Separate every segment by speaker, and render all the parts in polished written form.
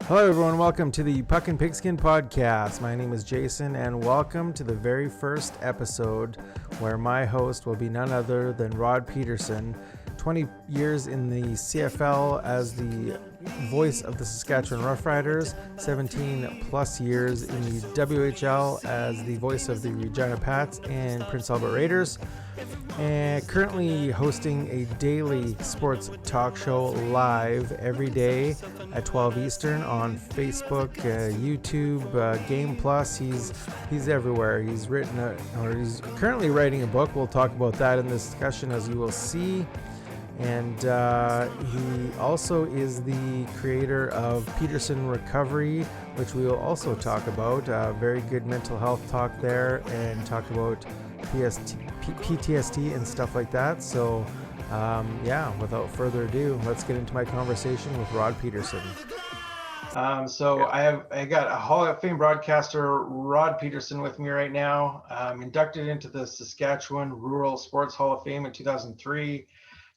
Speaker 1: Hello everyone, welcome to the Puck and Pigskin podcast. My name is Jason and welcome to the very first episode where my host will be none other than Rod Pedersen, 20 years in the CFL as the voice of the Saskatchewan Roughriders, 17 plus years in the WHL as the voice of the Regina Pats and Prince Albert Raiders, and currently hosting a daily sports talk show live every day at 12 Eastern on Facebook, YouTube, Game Plus. He's everywhere. He's he's currently writing a book. We'll talk about that in this discussion, as you will see. And he also is the creator of Pedersen Recovery, which we will also talk about. Very good mental health talk there, and talk about PTSD and stuff like that. So without further ado, let's get into my conversation with Rod Pedersen. I got a Hall of Fame broadcaster, Rod Pedersen, with me right now. Inducted into the Saskatchewan Rural Sports Hall of Fame in 2003.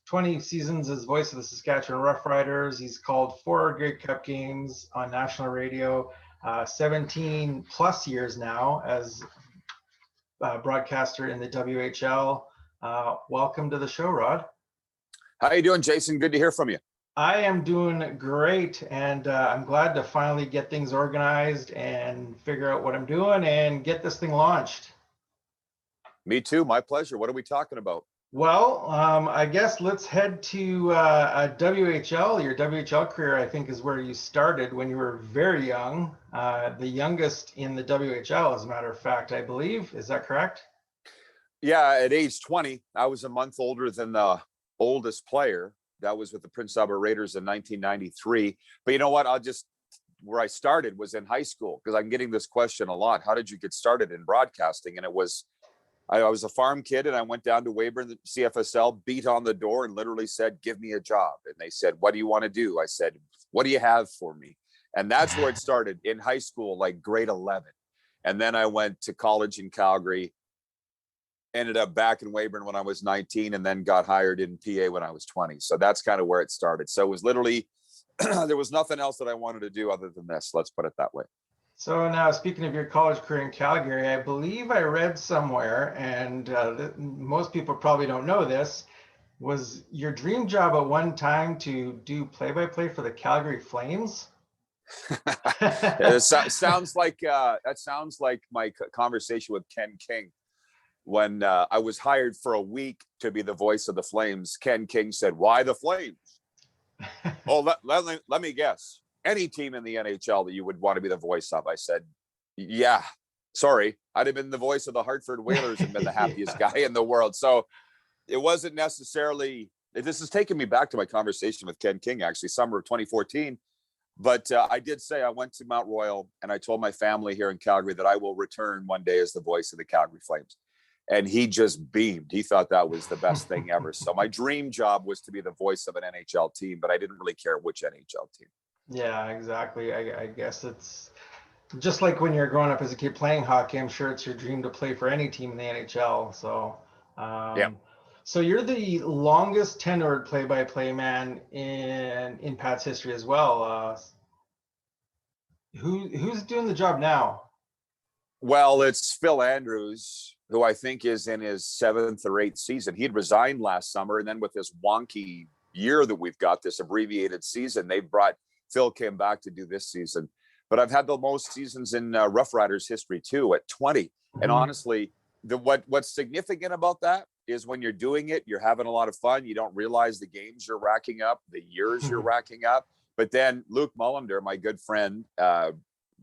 Speaker 1: 20 seasons as voice of the Saskatchewan Roughriders. He's called 4 Grey Cup games on national radio, 17 plus years now as broadcaster in the WHL. Welcome to the show, Rod.
Speaker 2: How you doing, Jason? Good to hear from you.
Speaker 1: I am doing great, and I'm glad to finally get things organized and figure out what I'm doing and get this thing launched.
Speaker 2: Me too. My pleasure. What are we talking about?
Speaker 1: Well, I guess let's head to a WHL. Your WHL career, I think, is where you started when you were very young, the youngest in the WHL, as a matter of fact, I believe. Is that correct?
Speaker 2: Yeah, at age 20, I was a month older than the oldest player. That was with the Prince Albert Raiders in 1993. But you know what? Where I started was in high school, because I'm getting this question a lot. How did you get started in broadcasting? And I was a farm kid, and I went down to Weyburn, the CFSL, beat on the door and literally said, "Give me a job." And they said, "What do you want to do?" I said, "What do you have for me?" And that's where it started, in high school, like grade 11. And then I went to college in Calgary, ended up back in Weyburn when I was 19, and then got hired in PA when I was 20. So that's kind of where it started. So it was literally, there was nothing else that I wanted to do other than this. Let's put it that way.
Speaker 1: So now, speaking of your college career in Calgary, I believe I read somewhere, and most people probably don't know this, was your dream job at one time to do play-by-play for the Calgary Flames?
Speaker 2: That sounds like my conversation with Ken King. When I was hired for a week to be the voice of the Flames, Ken King said, "Why the Flames?" Oh, let me guess. Any team in the NHL that you would want to be the voice of. I said, yeah, sorry. I'd have been the voice of the Hartford Whalers and been the happiest guy in the world. So it wasn't necessarily, this is taking me back to my conversation with Ken King, actually, summer of 2014. But I did say I went to Mount Royal, and I told my family here in Calgary that I will return one day as the voice of the Calgary Flames. And he just beamed. He thought that was the best thing ever. So my dream job was to be the voice of an NHL team, but I didn't really care which NHL team.
Speaker 1: Yeah, exactly. I guess it's just like when you're growing up as a kid playing hockey. I'm sure it's your dream to play for any team in the NHL. So,
Speaker 2: yeah.
Speaker 1: So you're the longest tenured play-by-play man in Pat's history as well. Who's doing the job now?
Speaker 2: Well, it's Phil Andrews, who I think is in his 7th or 8th season. He'd resigned last summer, and then with this wonky year that we've got, this abbreviated season, Phil came back to do this season. But I've had the most seasons in Rough Riders history too, at 20. Mm-hmm. And honestly, what's significant about that is when you're doing it, you're having a lot of fun. You don't realize the games you're racking up, the years you're racking up. But then Luke Mullender, my good friend, not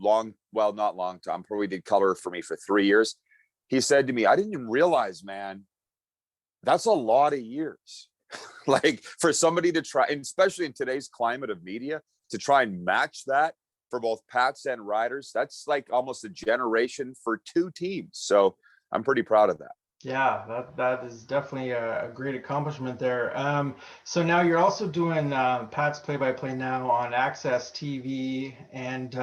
Speaker 2: long time, probably did color for me for 3 years. He said to me, "I didn't even realize, man, that's a lot of years." Like, for somebody to try, and especially in today's climate of media, to try and match that for both Pats and Riders, that's like almost a generation for 2 teams. So I'm pretty proud of that.
Speaker 1: Yeah, that is definitely a great accomplishment there. So now you're also doing Pat's play-by-play now on Access TV. And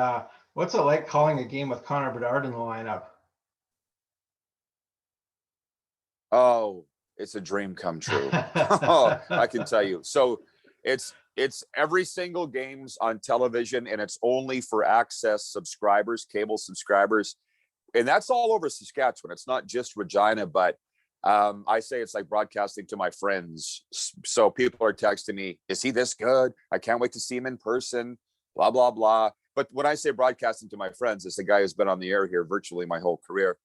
Speaker 1: what's it like calling a game with Connor Bedard in the lineup?
Speaker 2: Oh, it's a dream come true. Oh, I can tell you. So it's It's every single game's on television, and it's only for access subscribers, cable subscribers. And that's all over Saskatchewan. It's not just Regina, but I say it's like broadcasting to my friends. So people are texting me, is he this good? I can't wait to see him in person, blah, blah, blah. But when I say broadcasting to my friends, it's the guy who's been on the air here virtually my whole career.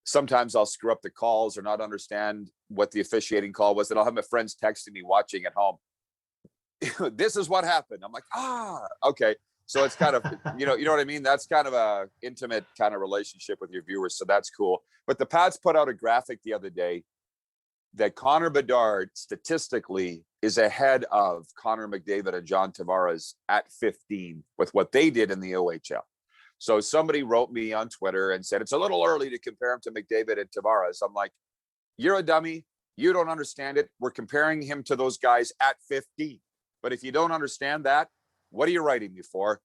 Speaker 2: Sometimes I'll screw up the calls or not understand what the officiating call was. And I'll have my friends texting me watching at home. This is what happened. I'm like, okay. So it's kind of, you know what I mean? That's kind of a intimate kind of relationship with your viewers. So that's cool. But the Pats put out a graphic the other day that Connor Bedard statistically is ahead of Connor McDavid and John Tavares at 15 with what they did in the OHL. So somebody wrote me on Twitter and said, it's a little early to compare him to McDavid and Tavares. I'm like, you're a dummy. You don't understand it. We're comparing him to those guys at 15. But if you don't understand that, what are you writing me for?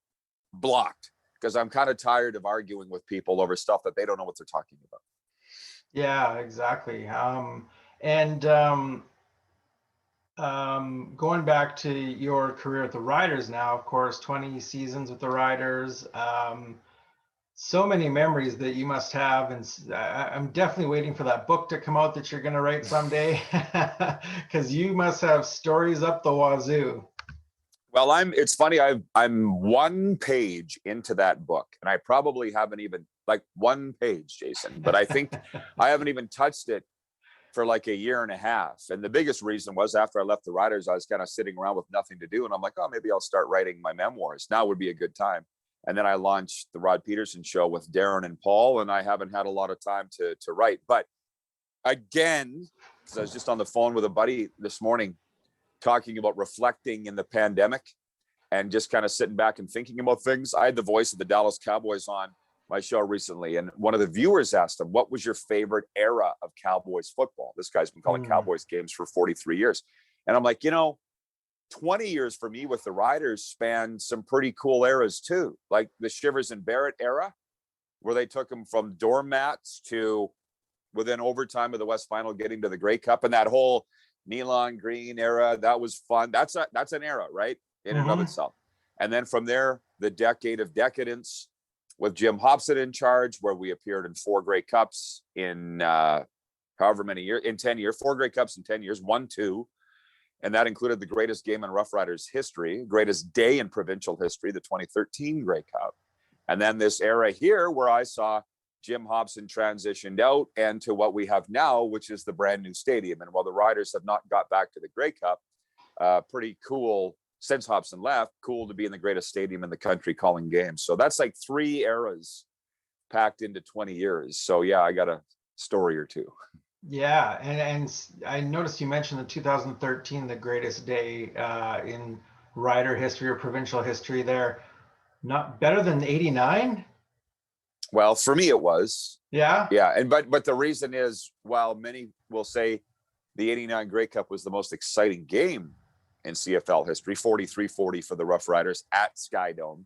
Speaker 2: Blocked. Because I'm kind of tired of arguing with people over stuff that they don't know what they're talking about.
Speaker 1: Yeah, exactly. Going back to your career with the Riders now, of course, 20 seasons with the Riders. So many memories that you must have, and I'm definitely waiting for that book to come out that you're going to write someday, because you must have stories up the wazoo.
Speaker 2: Well, it's funny. I'm one page into that book, and I probably haven't even like one page, Jason, but I think I haven't even touched it for like a year and a half. And the biggest reason was after I left the Riders, I was kind of sitting around with nothing to do. And I'm like, oh, maybe I'll start writing my memoirs. Now would be a good time. And then I launched the Rod Pedersen Show with Darren and Paul, and I haven't had a lot of time to write. But again, because I was just on the phone with a buddy this morning talking about reflecting in the pandemic and just kind of sitting back and thinking about things. I had the voice of the Dallas Cowboys on my show recently, and one of the viewers asked him, what was your favorite era of Cowboys football? This guy's been calling Cowboys games for 43 years. And I'm like, 20 years for me with the Riders spanned some pretty cool eras too, like the Shivers and Barrett era, where they took them from dorm mats to within overtime of the West Final getting to the Grey Cup, and that whole neon green era. That was fun. That's an era, right? In and of itself. And then from there, the decade of decadence with Jim Hobson in charge, where we appeared in 4 Grey Cups in however many years, in 10 years, 4 Grey Cups in 10 years, 1, 2. And that included the greatest game in Rough Riders history, greatest day in provincial history, the 2013 Grey Cup. And then this era here where I saw Jim Hobson transitioned out and to what we have now, which is the brand new stadium. And while the Riders have not got back to the Grey Cup, pretty cool since Hobson left, cool to be in the greatest stadium in the country calling games. So that's like 3 eras packed into 20 years. So yeah, I got a story or two.
Speaker 1: Yeah, and I noticed you mentioned the 2013, the greatest day in Rider history or provincial history there. Not better than 89?
Speaker 2: Well, for me, it was.
Speaker 1: Yeah.
Speaker 2: Yeah. And but the reason is, while many will say the 89 Grey Cup was the most exciting game in CFL history, 43-40 for the Rough Riders at Skydome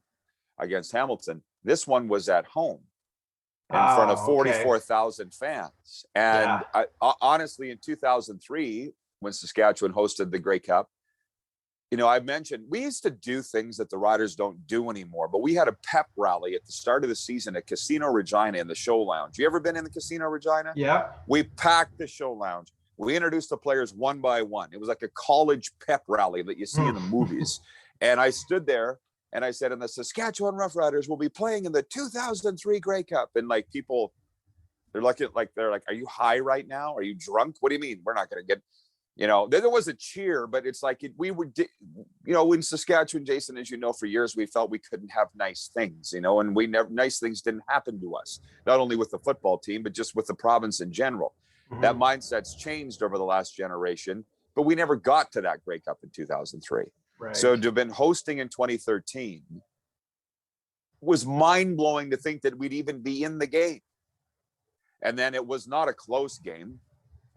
Speaker 2: against Hamilton, this one was at home in front of 44,000 fans. And I, honestly, in 2003, when Saskatchewan hosted the Grey Cup, I mentioned we used to do things that the Riders don't do anymore, but we had a pep rally at the start of the season at Casino Regina in the show lounge. You ever been in the Casino Regina?
Speaker 1: Yeah.
Speaker 2: We packed the show lounge. We introduced the players one by one. It was like a college pep rally that you see in the movies. And I stood there and I said, and the Saskatchewan Rough Riders will be playing in the 2003 Grey Cup. And like people, they're like, are you high right now? Are you drunk? What do you mean? We're not going to get, there was a cheer, but it's like we were, in Saskatchewan, Jason, as you know, for years, we felt we couldn't have nice things, and nice things didn't happen to us, not only with the football team, but just with the province in general. That mindset's changed over the last generation, but we never got to that Grey Cup in 2003.
Speaker 1: Right.
Speaker 2: So to have been hosting in 2013 was mind-blowing to think that we'd even be in the game. And then it was not a close game.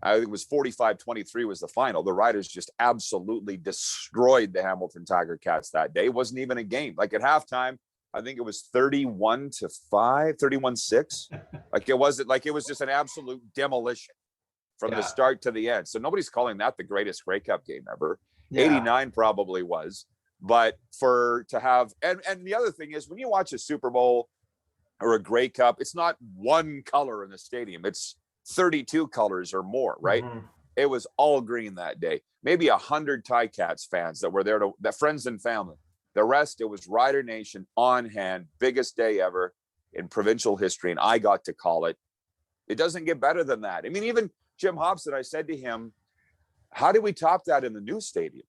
Speaker 2: I think it was 45-23 was the final. The Riders just absolutely destroyed the Hamilton Tiger Cats that day. It wasn't even a game. Like at halftime, I think it was 31-5, 31-6. It was just an absolute demolition. from the start to the end. So nobody's calling that the greatest Grey Cup game ever.
Speaker 1: Yeah.
Speaker 2: 89 probably was. But to have, and the other thing is, when you watch a Super Bowl or a Grey Cup, it's not one color in the stadium. It's 32 colors or more, right?
Speaker 1: Mm-hmm.
Speaker 2: It was all green that day. Maybe 100 Ticats fans that were there, the friends and family. The rest, it was Rider Nation on hand, biggest day ever in provincial history, and I got to call it. It doesn't get better than that. I mean, even Jim Hobson, I said to him, how do we top that in the new stadium?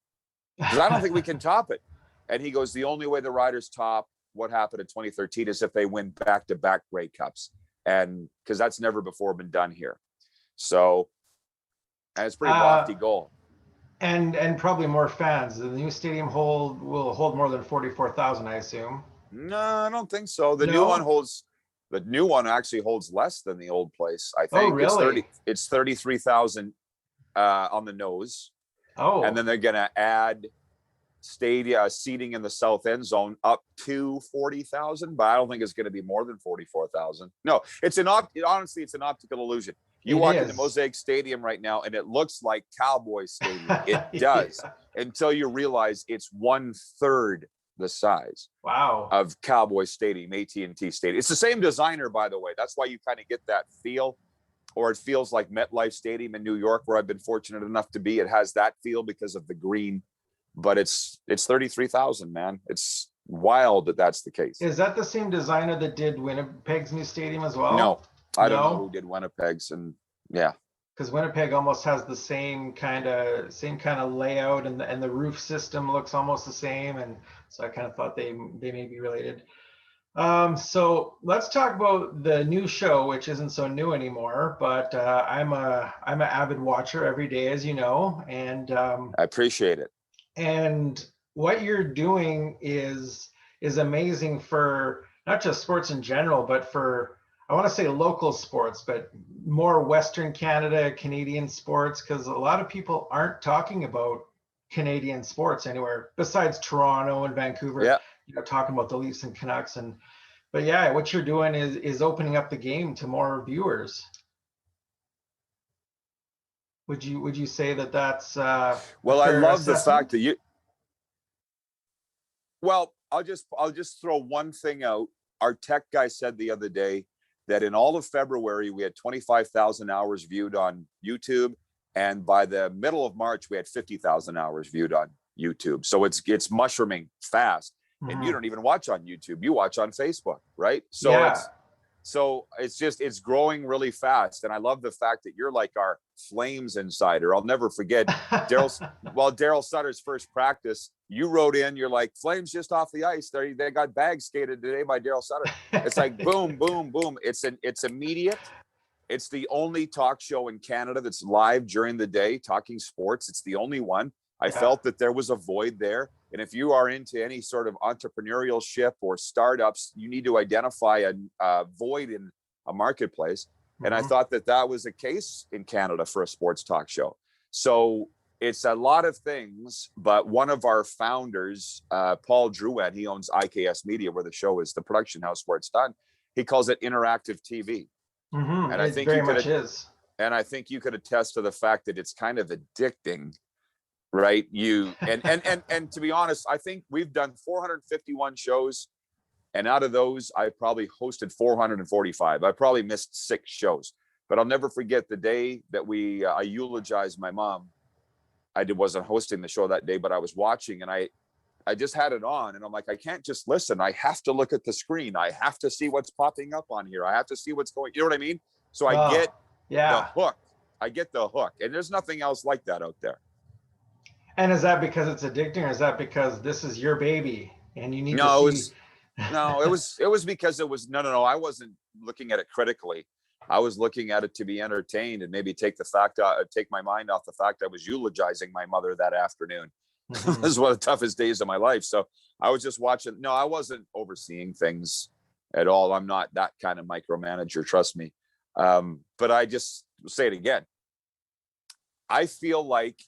Speaker 2: Because I don't think we can top it. And he goes, the only way the Riders top what happened in 2013 is if they win back-to-back Grey Cups. And because that's never before been done here. So, and it's a pretty lofty goal.
Speaker 1: And probably more fans. The new stadium will hold more than 44,000, I assume.
Speaker 2: No, I don't think so. The new one actually holds less than the old place. I think.
Speaker 1: Oh, really?
Speaker 2: It's 33,000 on the nose.
Speaker 1: Oh.
Speaker 2: And then they're gonna add seating in the south end zone up to 40,000, but I don't think it's going to be more than 44,000. No, honestly, it's an optical illusion. You walk into Mosaic Stadium right now and it looks like Cowboy Stadium. It does. Until you realize it's 1/3 the size of Cowboy Stadium, AT&T Stadium. It's the same designer, by the way. That's why you kind of get that feel, or it feels like MetLife Stadium in New York, where I've been fortunate enough to be. It has that feel because of the green. But it's 33,000, man. It's wild that that's the case.
Speaker 1: Is that the same designer that did Winnipeg's new stadium as well?
Speaker 2: No, I don't know who did Winnipeg's, and
Speaker 1: because Winnipeg almost has the same kind of layout, and the roof system looks almost the same, and so I kind of thought they may be related. So let's talk about the new show, which isn't so new anymore, but I'm an avid watcher every day, as you know, and
Speaker 2: I appreciate it.
Speaker 1: And what you're doing is amazing for not just sports in general, but for, I want to say local sports, but more Western Canada, Canadian sports, because a lot of people aren't talking about Canadian sports anywhere besides Toronto and Vancouver.
Speaker 2: Yeah.
Speaker 1: Talking about the Leafs and Canucks, but yeah, what you're doing is opening up the game to more viewers. Would you say that's
Speaker 2: well, I love the fact that I'll just throw one thing out. Our tech guy said the other day that in all of February we had 25,000 hours viewed on YouTube, and by the middle of March we had 50,000 hours viewed on YouTube. So it's mushrooming fast. Mm-hmm. And you don't even watch on YouTube, you watch on Facebook, right? So it's growing really fast. And I love the fact that you're like our Flames insider. I'll never forget Daryl Sutter's first practice, you wrote in, you're like, Flames just off the ice. They got bag skated today by Daryl Sutter. It's like boom, boom, boom. It's immediate. It's the only talk show in Canada that's live during the day talking sports. It's the only one. I felt that there was a void there. And if you are into any sort of entrepreneurship or startups, you need to identify a void in a marketplace. Mm-hmm. And I thought that was the case in Canada for a sports talk show. So it's a lot of things, but one of our founders, Paul Drouet, he owns IKS Media, where the show is, the production house where it's done. He calls it interactive TV.
Speaker 1: Mm-hmm. And I think very much is.
Speaker 2: And I think you could attest to the fact that it's kind of addicting. Right. And to be honest, I think we've done 451 shows. And out of those, I probably hosted 445. I probably missed 6 shows. But I'll never forget the day that I eulogized my mom. I wasn't hosting the show that day, but I was watching, and I just had it on, and I'm like, I can't just listen. I have to look at the screen. I have to see what's popping up on here. I have to see what's going. You know what I mean? So I get the hook. I get the hook. And there's nothing else like that out there.
Speaker 1: And is that because it's addicting, or is that because this is your baby and you need to see?
Speaker 2: It was because it was, no. I wasn't looking at it critically. I was looking at it to be entertained and maybe take my mind off the fact I was eulogizing my mother that afternoon. Mm-hmm. This is one of the toughest days of my life. So I was just watching. No, I wasn't overseeing things at all. I'm not that kind of micromanager, trust me. But I just say it again. I feel like,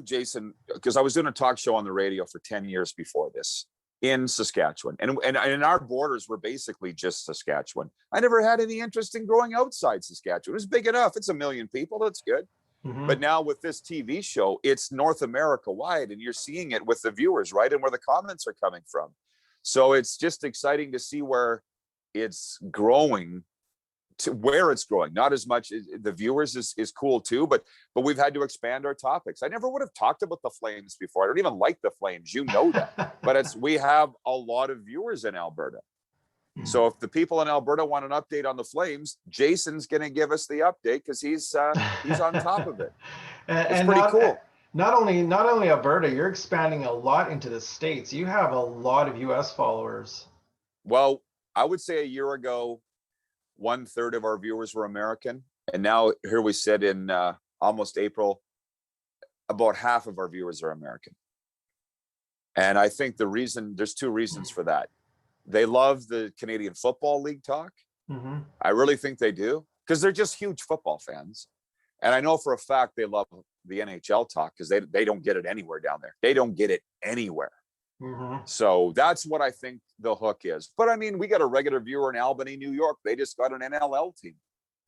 Speaker 2: Jason, because I was doing a talk show on the radio for 10 years before this. in Saskatchewan. And our borders were basically just Saskatchewan. I never had any interest in growing outside Saskatchewan. It was big enough. It's 1 million people. That's good.
Speaker 1: Mm-hmm.
Speaker 2: But now with this TV show, it's North America wide, and you're seeing it with the viewers, right? And where the comments are coming from. So it's just exciting to see where it's growing, to where it's growing. Not as much the viewers is cool too, but we've had to expand our topics. I never would have talked about the Flames before. I don't even like the Flames, you know that. But we have a lot of viewers in Alberta. So if the people in Alberta want an update on the Flames, Jason's going to give us the update because he's on top of it. It's pretty cool.
Speaker 1: Not only Alberta, you're expanding a lot into the States. You have a lot of US followers.
Speaker 2: Well, I would say a year ago, 1/3 of our viewers were American. And now here we sit in almost April, about half of our viewers are American. And I think there's 2 reasons for that. They love the Canadian Football League talk.
Speaker 1: Mm-hmm.
Speaker 2: I really think they do, because they're just huge football fans. And I know for a fact they love the NHL talk because they don't get it anywhere down there. They don't get it anywhere.
Speaker 1: Mm-hmm.
Speaker 2: So that's what I think the hook is. But I mean, we got a regular viewer in Albany, New York. They just got an NLL team,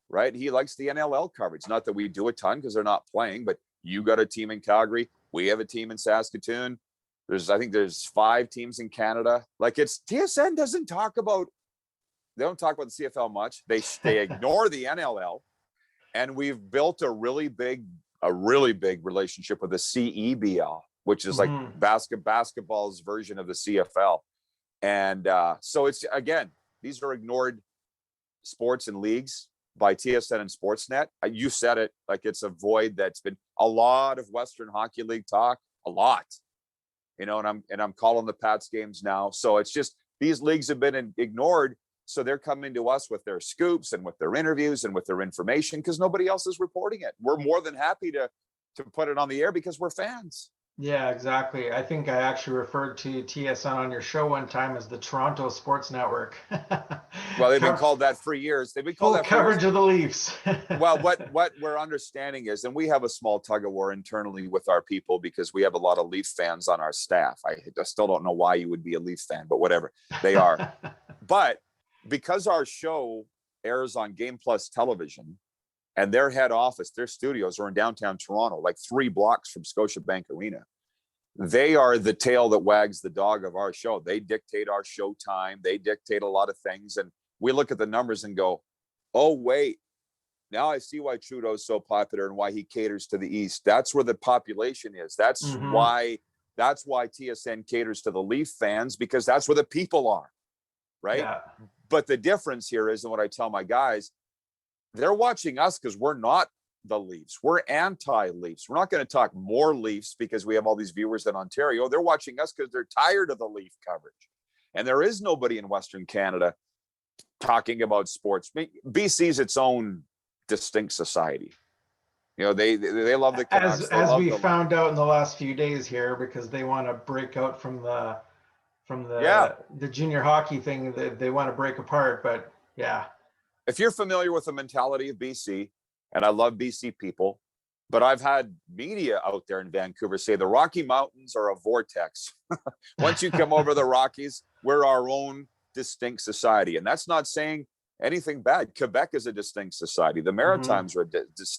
Speaker 2: right? He likes the NLL coverage. Not that we do a ton because they're not playing, but you got a team in Calgary. We have a team in Saskatoon. I think there's 5 teams in Canada. Like TSN they don't talk about the CFL much. They ignore the NLL, and we've built a really big relationship with the CEBL, which is like basketball's version of the CFL. And so it's, again, these are ignored sports and leagues by TSN and Sportsnet. You said it, like it's a void that's been a lot of Western Hockey League talk, a lot. And I'm calling the Pats games now. So it's just, these leagues have been ignored. So they're coming to us with their scoops and with their interviews and with their information because nobody else is reporting it. We're more than happy to put it on the air because we're fans.
Speaker 1: Yeah, exactly. I think I actually referred to TSN on your show one time as the Toronto Sports Network.
Speaker 2: Well, they've been called that for years. They've been called
Speaker 1: that coverage of the Leafs.
Speaker 2: Well, what we're understanding is, and we have a small tug of war internally with our people because we have a lot of Leaf fans on our staff. I still don't know why you would be a Leaf fan, but whatever, they are. But because our show airs on Game Plus television, and their head office, their studios are in downtown Toronto, like 3 blocks from Scotiabank Arena. They are the tail that wags the dog of our show. They dictate our show time. They dictate a lot of things. And we look at the numbers and go, oh, wait, now I see why Trudeau's so popular and why he caters to the East. That's where the population is. That's why TSN caters to the Leaf fans, because that's where the people are, right? Yeah. But the difference here is, and what I tell my guys, they're watching us because we're not the Leafs. We're anti-Leafs. We're not going to talk more Leafs because we have all these viewers in Ontario. They're watching us because they're tired of the Leaf coverage. And there is nobody in Western Canada talking about sports. BC's its own distinct society. They love the Canucks.
Speaker 1: As we found out in the last few days here, because they want to break out from the junior hockey thing. They want to break apart, but yeah.
Speaker 2: If you're familiar with the mentality of BC, and I love BC people, but I've had media out there in Vancouver say the Rocky Mountains are a vortex. Once you come over the Rockies, we're our own distinct society. And that's not saying anything bad. Quebec is a distinct society. The Maritimes are a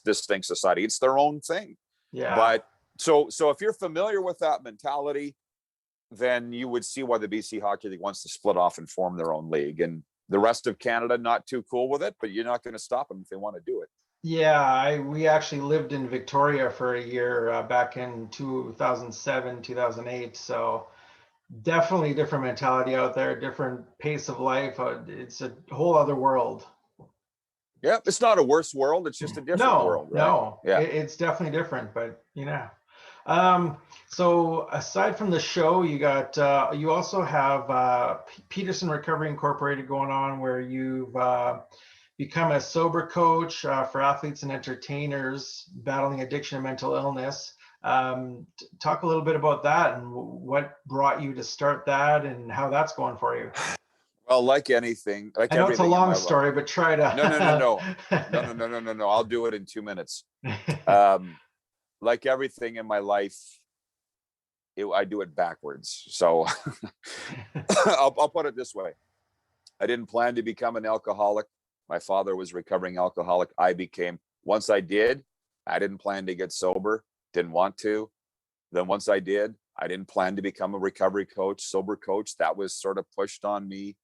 Speaker 2: distinct society. It's their own thing.
Speaker 1: Yeah.
Speaker 2: But so if you're familiar with that mentality, then you would see why the BC Hockey League wants to split off and form their own league. And the rest of Canada, not too cool with it, but you're not going to stop them if they want to do it.
Speaker 1: Yeah, we actually lived in Victoria for a year back in 2007, 2008. So definitely different mentality out there, different pace of life. It's a whole other world.
Speaker 2: Yeah, it's not a worse world. It's just a different world. Right?
Speaker 1: No, yeah, it's definitely different. But so aside from the show, you got you also have Pedersen Recovery Incorporated going on, where you've become a sober coach for athletes and entertainers battling addiction and mental illness. Talk a little bit about that and what brought you to start that and how that's going for you.
Speaker 2: Well, like anything,
Speaker 1: I know it's a long story, but try to.
Speaker 2: No. I'll do it in 2 minutes. Like everything in my life, I do it backwards. So I'll put it this way. I didn't plan to become an alcoholic. My father was a recovering alcoholic. Once I did, I didn't plan to get sober, didn't want to. Then once I did, I didn't plan to become a recovery coach, sober coach. That was sort of pushed on me.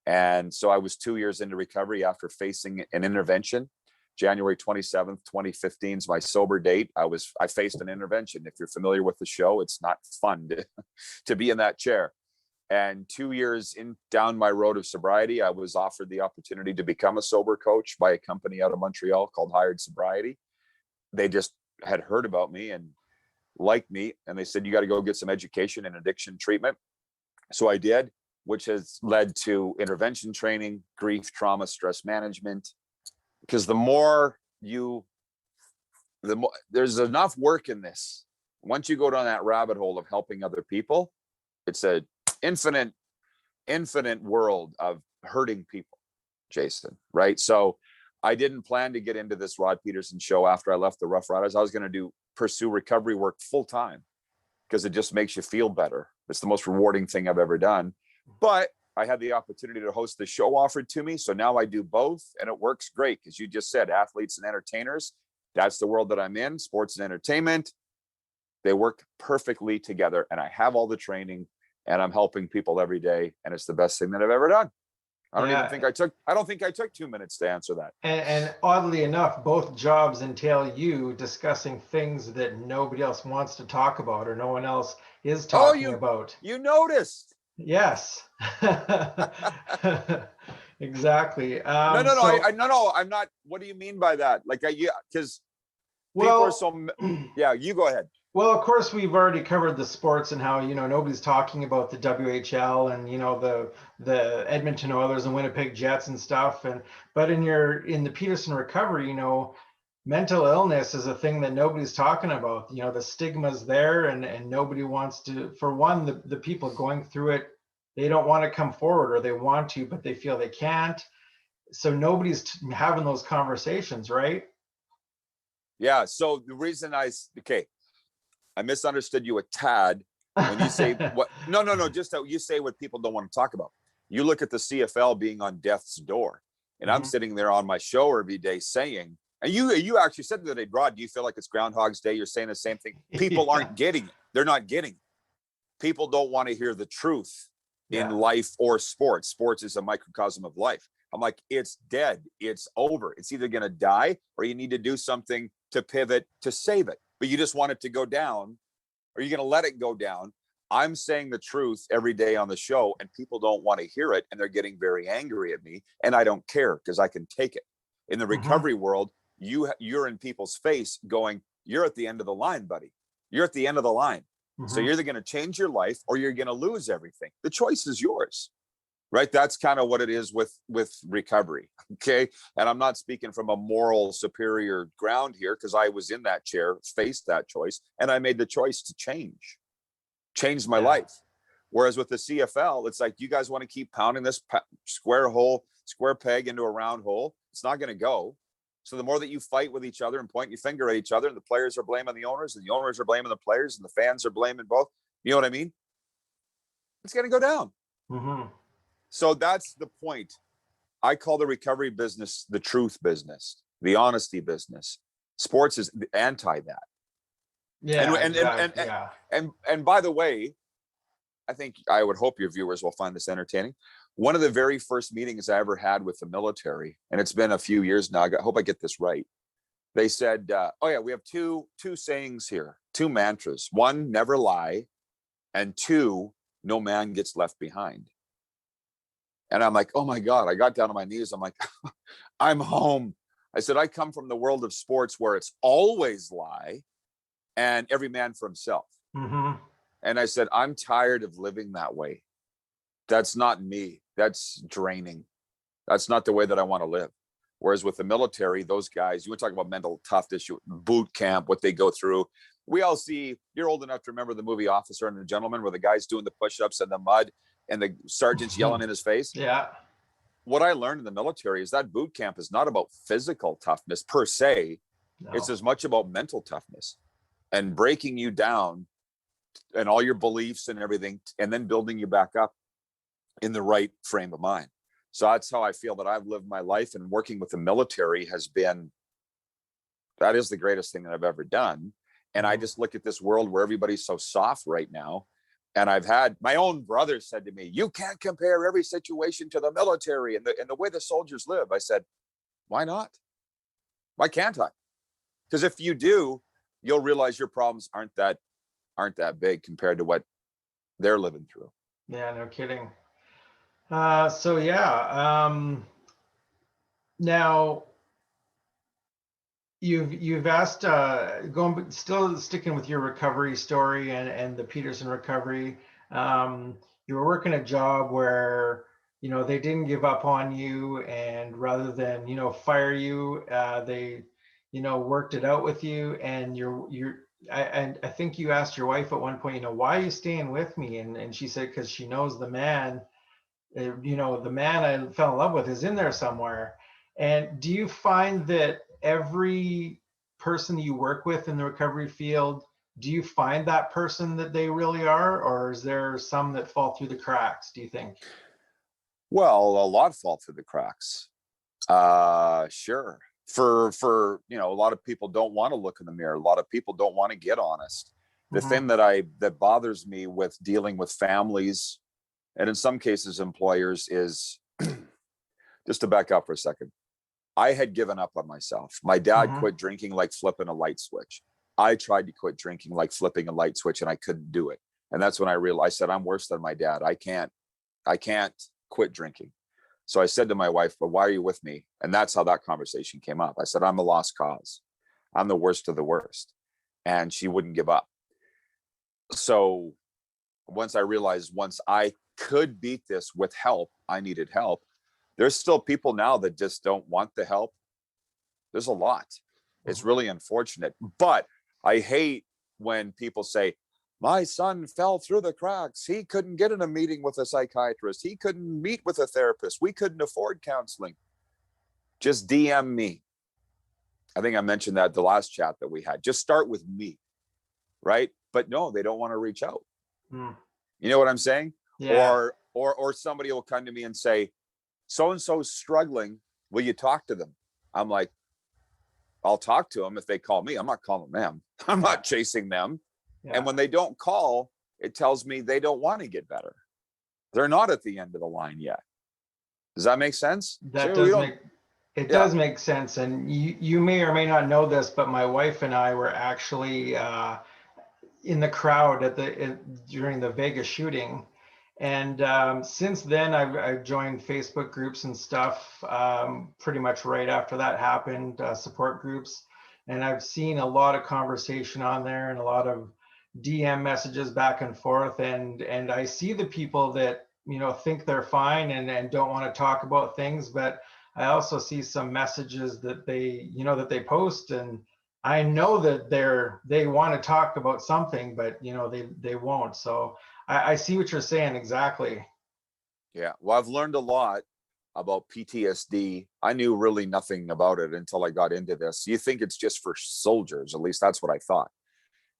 Speaker 2: And so I was 2 years into recovery after facing an intervention. January 27th, 2015 is my sober date. I faced an intervention. If you're familiar with the show, it's not fun to be in that chair. And 2 years down my road of sobriety, I was offered the opportunity to become a sober coach by a company out of Montreal called Hired Sobriety. They just had heard about me and liked me. And they said, you got to go get some education in addiction treatment. So I did, which has led to intervention training, grief, trauma, stress management. Because the more there's enough work in this. Once you go down that rabbit hole of helping other people, it's a infinite world of hurting people, Jason, right? So I didn't plan to get into this Rod Pedersen show after I left the Rough Riders. I was going to pursue recovery work full time because it just makes you feel better. It's the most rewarding thing I've ever done. But I had the opportunity to host the show offered to me. So now I do both, and it works great. Because you just said athletes and entertainers, that's the world that I'm in, sports and entertainment. They work perfectly together, and I have all the training, and I'm helping people every day. And it's the best thing that I've ever done. I don't think I took 2 minutes to answer that.
Speaker 1: And oddly enough, both jobs entail you discussing things that nobody else wants to talk about or no one else is talking about.
Speaker 2: You noticed.
Speaker 1: Yes. Exactly.
Speaker 2: No, I'm not. What do you mean by that? Because people are so. Yeah, you go ahead.
Speaker 1: Well, of course, we've already covered the sports and how, nobody's talking about the WHL and, the Edmonton Oilers and Winnipeg Jets and stuff. But in the Pedersen Recovery, mental illness is a thing that nobody's talking about. The stigma's there, and nobody wants to. For one, the people going through it, they don't want to come forward, or they want to, but they feel they can't. So nobody's having those conversations, right?
Speaker 2: Yeah. So the reason I misunderstood you a tad when you say what? No. Just that you say what people don't want to talk about. You look at the CFL being on death's door, and I'm sitting there on my show every day saying, and you actually said the other day, Rod, do you feel like it's Groundhog's Day? You're saying the same thing. People aren't getting it. They're not getting it. People don't want to hear the truth in life or sports. Sports is a microcosm of life. I'm like, it's dead. It's over. It's either going to die or you need to do something to pivot to save it. But you just want it to go down, or you're going to let it go down. I'm saying the truth every day on the show, and people don't want to hear it, and they're getting very angry at me, and I don't care because I can take it. In the recovery world, you're in people's face going, you're at the end of the line, buddy. You're at the end of the line. So you're either going to change your life or you're going to lose everything. The choice is yours. Right. That's kind of what it is with recovery. OK. And I'm not speaking from a moral superior ground here, because I was in that chair, faced that choice, and I made the choice to change my life. Whereas with the CFL, it's like, you guys want to keep pounding this square peg into a round hole. It's not going to go. So the more that you fight with each other and point your finger at each other, and the players are blaming the owners, and the owners are blaming the players, and the fans are blaming both. You know what I mean? It's going to go down. So that's the point. I call the recovery business the truth business, the honesty business. Sports is anti that. Yeah. And by the way, I would hope your viewers will find this entertaining. One of the very first meetings I ever had with the military, and it's been a few years now, I hope I get this right. They said, we have two sayings here, two mantras. One, never lie. And two, no man gets left behind. And I'm like, oh my God, I got down on my knees. I'm like, I'm home. I said, I come from the world of sports where it's always lie and every man for himself. And I said, I'm tired of living that way. That's not me. That's draining. That's not the way that I want to live. Whereas with the military, those guys, you were talking about mental toughness, boot camp, what they go through. We all see, you're old enough to remember the movie Officer and the Gentleman, where the guy's doing the push-ups in the mud and the sergeant's yelling in his face.
Speaker 1: Yeah.
Speaker 2: What I learned in the military is that boot camp is not about physical toughness per se. No. It's as much about mental toughness and breaking you down and all your beliefs and everything, and then building you back up in the right frame of mind. So that's how I feel that I've lived my life, and working with the military that is the greatest thing that I've ever done. And I just look at this world where everybody's so soft right now. And I've had my own brother said to me, you can't compare every situation to the military and the way the soldiers live. I said, why not? Why can't I? Because if you do, you'll realize your problems aren't that big compared to what they're living through.
Speaker 1: Yeah, no kidding. So yeah, now you've asked, still sticking with your recovery story and the Pedersen Recovery. You were working a job where, you know, they didn't give up on you, and rather than, you know, fire you, they, you know, worked it out with you. And I think you asked your wife at one point, you know, why are you staying with me? And she said, because she knows the man, you know, the man I fell in love with is in there somewhere. And do you find that every person you work with in the recovery field, do you find that person that they really are, or is there some that fall through the cracks, do you think?
Speaker 2: Well, a lot fall through the cracks. Sure. For you know, a lot of people don't want to look in the mirror. A lot of people don't want to get honest. The thing that bothers me with dealing with families, and in some cases employers, is just to back up for a second. I had given up on myself. My dad quit drinking like flipping a light switch. I tried to quit drinking like flipping a light switch, and I couldn't do it. And that's when I realized that I'm worse than my dad. I can't quit drinking. So I said to my wife, but why are you with me? And that's how that conversation came up. I said, I'm a lost cause. I'm the worst of the worst. And she wouldn't give up. So once I realized, once I could beat this with help, I needed help. There's still people now that just don't want the help. There's a lot. It's really unfortunate. But I hate when people say, my son fell through the cracks. He couldn't get in a meeting with a psychiatrist. He couldn't meet with a therapist. We couldn't afford counseling. Just DM me. I think I mentioned that the last chat that we had. Just start with me, right? But no, they don't want to reach out. You know what I'm saying?
Speaker 1: Yeah.
Speaker 2: Or somebody will come to me and say, so-and-so's struggling. Will you talk to them? I'm like, I'll talk to them if they call me. I'm not calling them. I'm not chasing them. Yeah. And when they don't call, it tells me they don't want to get better. They're not at the end of the line yet. Does that make sense?
Speaker 1: It does make sense. And you may or may not know this, but my wife and I were actually in the crowd during the Vegas shooting. And since then, I've joined Facebook groups and stuff pretty much right after that happened, support groups. And I've seen a lot of conversation on there and a lot of DM messages back and forth. And I see the people that, you know, think they're fine and don't want to talk about things. But I also see some messages that they post, and I know that they want to talk about something, but, you know, they won't. So I see what you're saying exactly.
Speaker 2: Yeah. Well, I've learned a lot about PTSD. I knew really nothing about it until I got into this. You think it's just for soldiers, at least that's what I thought.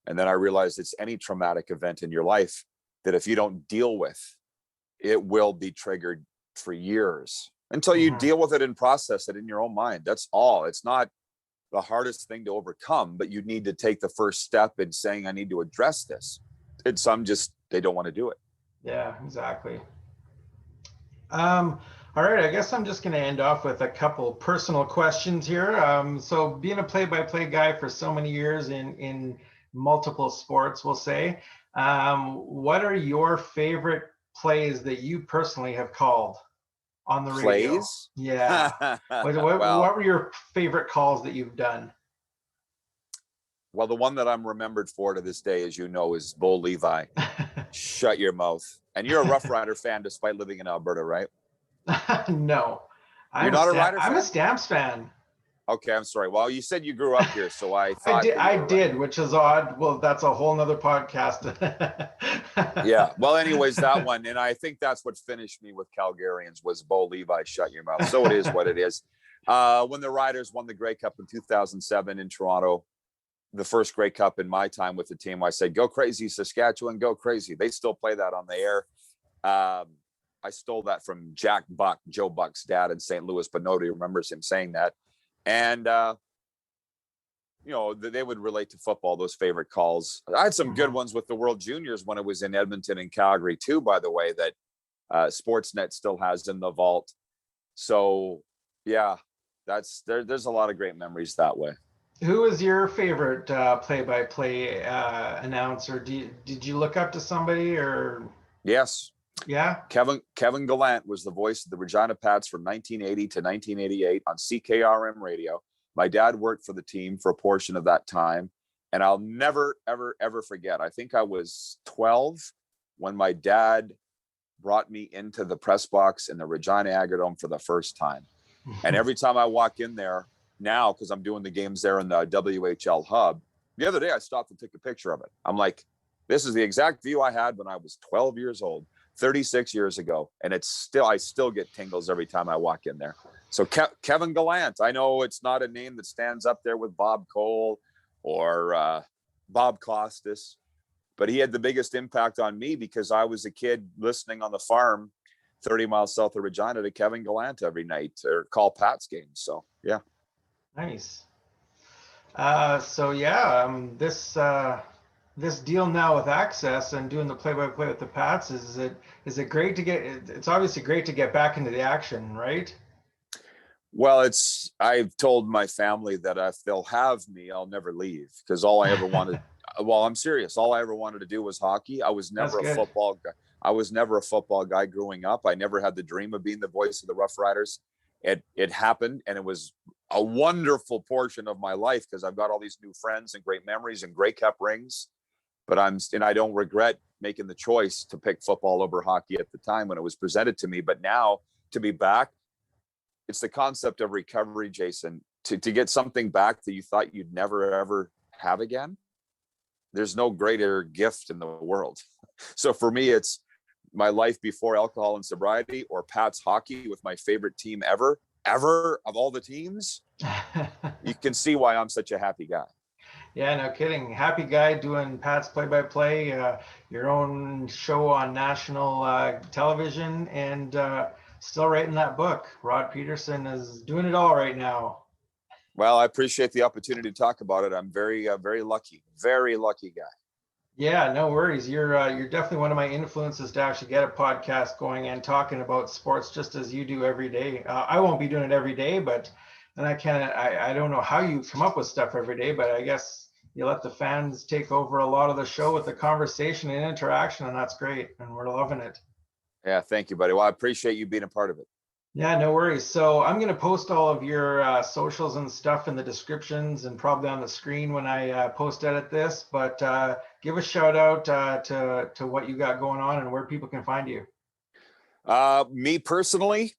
Speaker 2: And then I realized it's any traumatic event in your life that if you don't deal with, it will be triggered for years until you deal with it and process it in your own mind. That's all. It's not the hardest thing to overcome, but you need to take the first step in saying, I need to address this. And some just, they don't want to do it.
Speaker 1: Yeah, exactly. All right, I guess I'm just going to end off with a couple personal questions here. So being a play-by-play guy for so many years in multiple sports, we'll say, what are your favorite plays that you personally have called on the radio?
Speaker 2: Plays?
Speaker 1: Yeah. What were your favorite calls that you've done?
Speaker 2: Well, the one that I'm remembered for to this day, as you know, is Bo Levi. Shut your mouth. And you're a Rough Rider fan despite living in Alberta, right?
Speaker 1: No.
Speaker 2: You're not a Rider fan?
Speaker 1: I'm a Stamps fan.
Speaker 2: Okay, I'm sorry. Well, you said you grew up here, so I thought
Speaker 1: I did, which is odd. Well, that's a whole nother podcast.
Speaker 2: Yeah. Well, anyways, that one, and I think that's what finished me with Calgarians was Bo Levi, shut your mouth. So it is what it is. When the Riders won the Grey Cup in 2007 in Toronto, the first Grey Cup in my time with the team. I said, "Go crazy, Saskatchewan, go crazy." They still play that on the air. I stole that from Jack Buck, Joe Buck's dad in St. Louis, but nobody remembers him saying that. And they would relate to football, those favorite calls. I had some good ones with the World Juniors when it was in Edmonton and Calgary too, by the way, that Sportsnet still has in the vault. So yeah, there's a lot of great memories that way.
Speaker 1: Who is your favorite play-by-play announcer? Did you look up to somebody or?
Speaker 2: Yes.
Speaker 1: Yeah.
Speaker 2: Kevin Gallant was the voice of the Regina Pats from 1980 to 1988 on CKRM radio. My dad worked for the team for a portion of that time, and I'll never, ever, ever forget. I think I was 12 when my dad brought me into the press box in the Regina Agrodome for the first time. And every time I walk in there now, because I'm doing the games there in the WHL hub, the other day I stopped and took a picture of it. I'm like, this is the exact view I had when I was 12 years old, 36 years ago. And I still get tingles every time I walk in there. So Kevin Gallant, I know it's not a name that stands up there with Bob Cole or Bob Costas, but he had the biggest impact on me because I was a kid listening on the farm 30 miles south of Regina to Kevin Gallant every night or call Pat's games. So, yeah.
Speaker 1: Nice. This deal now with Access and doing the play-by-play with the Pats, is it great to it's obviously great to get back into the action, right?
Speaker 2: Well, I've told my family that if they'll have me, I'll never leave, because all I ever wanted, well, I'm serious. All I ever wanted to do was hockey. I was never a football guy. I was never a football guy growing up. I never had the dream of being the voice of the Rough Riders. It happened, and it was a wonderful portion of my life because I've got all these new friends and great memories and Grey Cup rings. But I don't regret making the choice to pick football over hockey at the time when it was presented to me. But now to be back, it's the concept of recovery, Jason, to get something back that you thought you'd never, ever have again. There's no greater gift in the world. So for me, it's my life before alcohol and sobriety, or Pat's hockey with my favorite team ever of all the teams. You can see why I'm such a happy guy.
Speaker 1: Yeah, no kidding. Happy guy doing Pat's play-by-play, your own show on national television, and still writing that book. Rod Pedersen is doing it all right now.
Speaker 2: Well, I appreciate the opportunity to talk about it. I'm very lucky guy.
Speaker 1: Yeah, no worries. You're definitely one of my influences to actually get a podcast going and talking about sports just as you do every day. I won't be doing it every day, but then I don't know how you come up with stuff every day, but I guess you let the fans take over a lot of the show with the conversation and interaction, and that's great, and we're loving it.
Speaker 2: Yeah, thank you, buddy. Well, I appreciate you being a part of it.
Speaker 1: Yeah, no worries. So I'm going to post all of your socials and stuff in the descriptions and probably on the screen when I post edit this, but give a shout out to what you got going on and where people can find you.
Speaker 2: Me personally,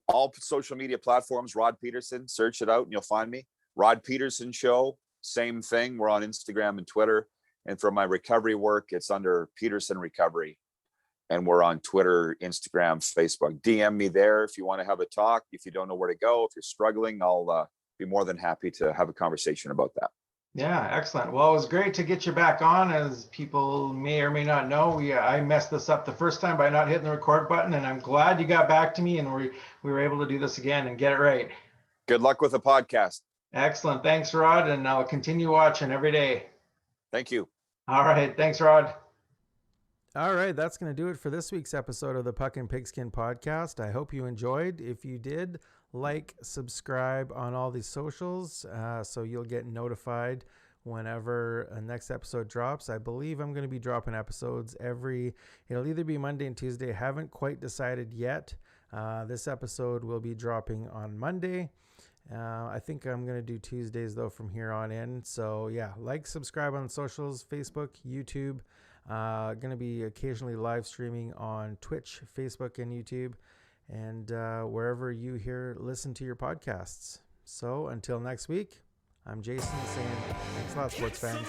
Speaker 2: all social media platforms, Rod Pedersen, search it out and you'll find me. Rod Pedersen Show, same thing. We're on Instagram and Twitter. And for my recovery work, it's under Pedersen Recovery. And we're on Twitter, Instagram, Facebook. DM me there if you want to have a talk. If you don't know where to go, if you're struggling, I'll be more than happy to have a conversation about that.
Speaker 1: Yeah, excellent. Well, it was great to get you back on. As people may or may not know, I messed this up the first time by not hitting the record button, and I'm glad you got back to me and we were able to do this again and get it right.
Speaker 2: Good luck with the podcast.
Speaker 1: Excellent. Thanks, Rod, and I'll continue watching every day.
Speaker 2: Thank you.
Speaker 1: All right. Thanks, Rod.
Speaker 3: All right, that's going to do it for this week's episode of the Puck and Pigskin podcast. I hope you enjoyed. If you did, like, subscribe on all these socials so you'll get notified whenever a next episode drops. I believe I'm going to be dropping episodes it'll either be Monday and Tuesday. I haven't quite decided yet. This episode will be dropping on Monday. I think I'm going to do Tuesdays, though, from here on in. So, yeah, like, subscribe on socials, Facebook, YouTube. Going to be occasionally live streaming on Twitch, Facebook, and YouTube, and wherever you listen to your podcasts. So until next week, I'm Jason saying thanks a lot, sports fans.